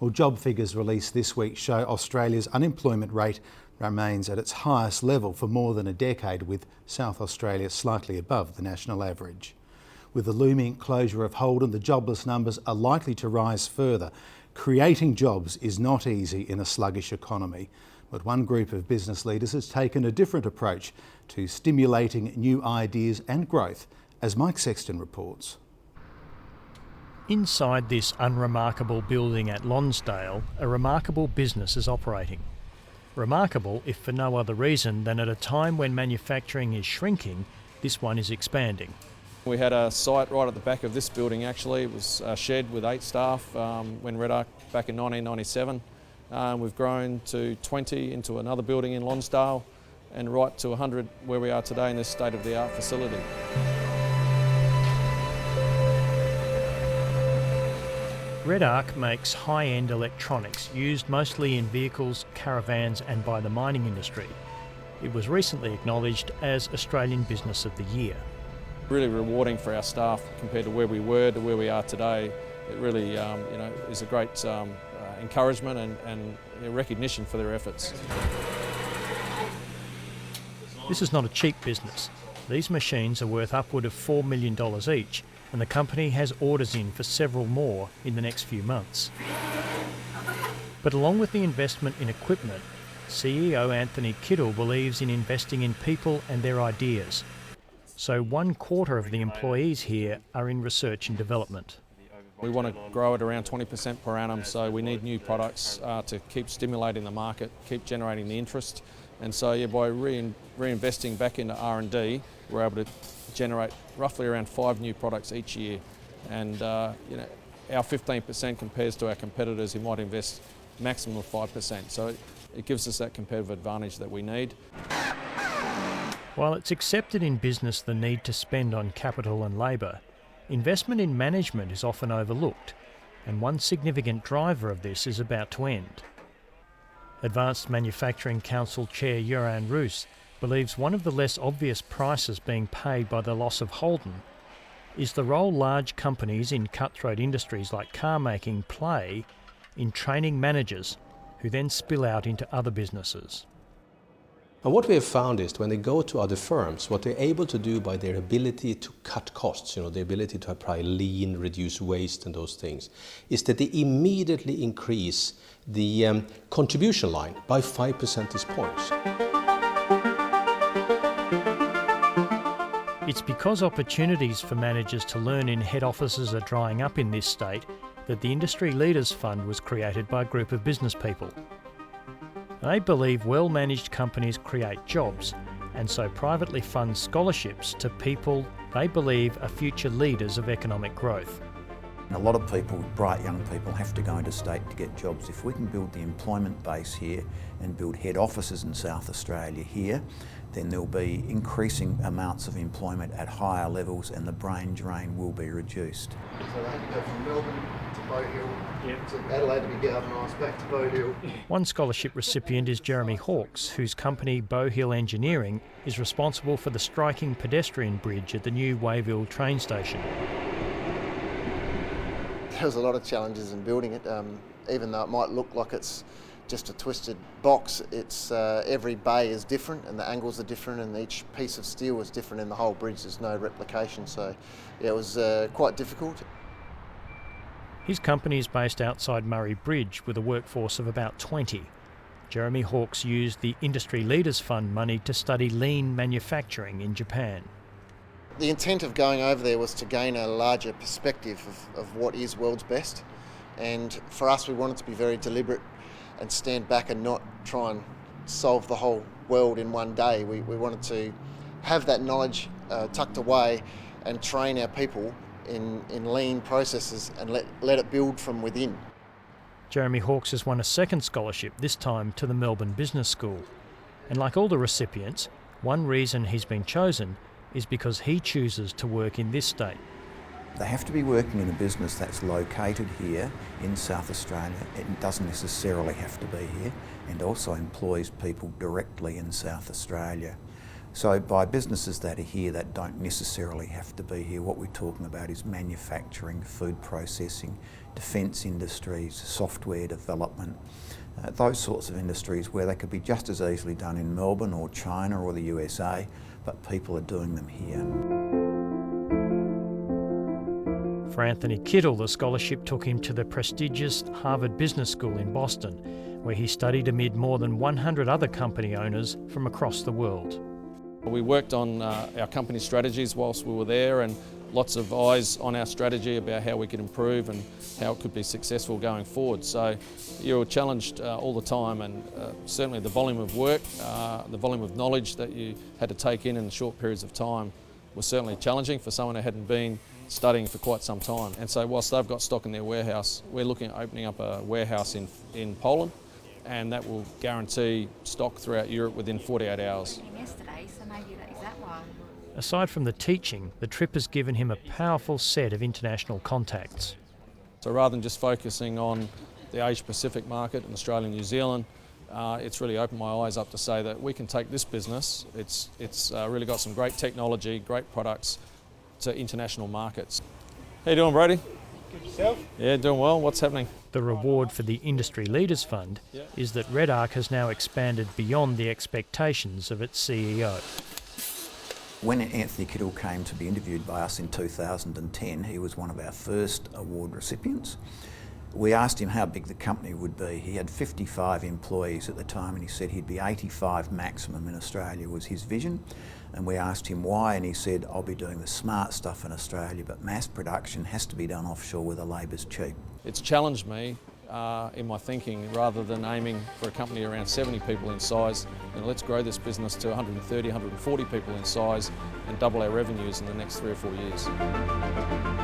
Well, job figures released this week show Australia's unemployment rate remains at its highest level for more than a decade, with South Australia slightly above the national average. With the looming closure of Holden, the jobless numbers are likely to rise further. Creating jobs is not easy in a sluggish economy, but one group of business leaders has taken a different approach to stimulating new ideas and growth, as Mike Sexton reports. Inside this unremarkable building at Lonsdale, a remarkable business is operating. Remarkable if for no other reason than at a time when manufacturing is shrinking, this one is expanding. We had a site right at the back of this building actually. It was a shed with 8 staff when Redarc back in 1997. We've grown to 20 into another building in Lonsdale and right to 100 where we are today in this state-of-the-art facility. Redarc makes high-end electronics used mostly in vehicles, caravans and by the mining industry. It was recently acknowledged as Australian Business of the Year. Really rewarding for our staff compared to where we were to where we are today. It really is a great encouragement and recognition for their efforts. This is not a cheap business. These machines are worth upward of $4 million each, and the company has orders in for several more in the next few months. But along with the investment in equipment, CEO Anthony Kittle believes in investing in people and their ideas. So 1/4 of the employees here are in research and development. We want to grow at around 20% per annum, so we need new products to keep stimulating the market, keep generating the interest. And so by reinvesting back into R&D, we're able to generate roughly around 5 new products each year. And our 15% compares to our competitors who might invest maximum of 5%. So it gives us that competitive advantage that we need. While it's accepted in business the need to spend on capital and labour, investment in management is often overlooked, and one significant driver of this is about to end. Advanced Manufacturing Council Chair Joran Roos believes one of the less obvious prices being paid by the loss of Holden is the role large companies in cutthroat industries like car making play in training managers who then spill out into other businesses. And what we have found is when they go to other firms, what they're able to do by their ability to cut costs, the ability to apply lean, reduce waste and those things, is that they immediately increase the contribution line by 5 percentage points. It's because opportunities for managers to learn in head offices are drying up in this state that the Industry Leaders Fund was created by a group of business people. They believe well-managed companies create jobs and so privately fund scholarships to people they believe are future leaders of economic growth. A lot of people, bright young people, have to go into state to get jobs. If we can build the employment base here and build head offices in South Australia here, then there'll be increasing amounts of employment at higher levels and the brain drain will be reduced. So they had to go from Melbourne to Bow Hill, to Adelaide to be galvanised, back to Bow Hill. One scholarship recipient is Jeremy Hawkes, whose company Bow Hill Engineering is responsible for the striking pedestrian bridge at the new Wayville train station. There was a lot of challenges in building it, even though it might look like it's just a twisted box. It's every bay is different and the angles are different and each piece of steel is different in the whole bridge. There's no replication, so yeah, it was quite difficult. His company is based outside Murray Bridge with a workforce of about 20. Jeremy Hawkes used the Industry Leaders Fund money to study lean manufacturing in Japan. The intent of going over there was to gain a larger perspective of what is world's best, and for us we wanted to be very deliberate and stand back and not try and solve the whole world in one day. We wanted to have that knowledge tucked away and train our people in lean processes and let it build from within. Jeremy Hawkes has won a second scholarship, this time to the Melbourne Business School. And like all the recipients, one reason he's been chosen is because he chooses to work in this state. They have to be working in a business that's located here in South Australia. It doesn't necessarily have to be here, and also employs people directly in South Australia. So by businesses that are here that don't necessarily have to be here, what we're talking about is manufacturing, food processing, defence industries, software development, those sorts of industries where they could be just as easily done in Melbourne or China or the USA, but people are doing them here. For Anthony Kittle, the scholarship took him to the prestigious Harvard Business School in Boston, where he studied amid more than 100 other company owners from across the world. We worked on our company strategies whilst we were there, and lots of eyes on our strategy about how we could improve and how it could be successful going forward. So you're challenged all the time, and certainly the volume of work, the volume of knowledge that you had to take in short periods of time was certainly challenging for someone who hadn't been studying for quite some time. And so whilst they've got stock in their warehouse, we're looking at opening up a warehouse in Poland, and that will guarantee stock throughout Europe within 48 hours. Yesterday, so maybe that is that one. Aside from the teaching, the trip has given him a powerful set of international contacts. So rather than just focusing on the Asia Pacific market in Australia and New Zealand, it's really opened my eyes up to say that we can take this business, it's really got some great technology, great products, to international markets. How you doing, Brady? Good, yourself? Yeah, doing well. What's happening? The reward for the Industry Leaders Fund is that Red Arc has now expanded beyond the expectations of its CEO. When Anthony Kittle came to be interviewed by us in 2010, he was one of our first award recipients. We asked him how big the company would be. He had 55 employees at the time, and he said he'd be 85 maximum in Australia was his vision. And we asked him why, and he said, I'll be doing the smart stuff in Australia, but mass production has to be done offshore where the labour's cheap. It's challenged me in my thinking, rather than aiming for a company around 70 people in size, and let's grow this business to 130, 140 people in size and double our revenues in the next 3 or 4 years.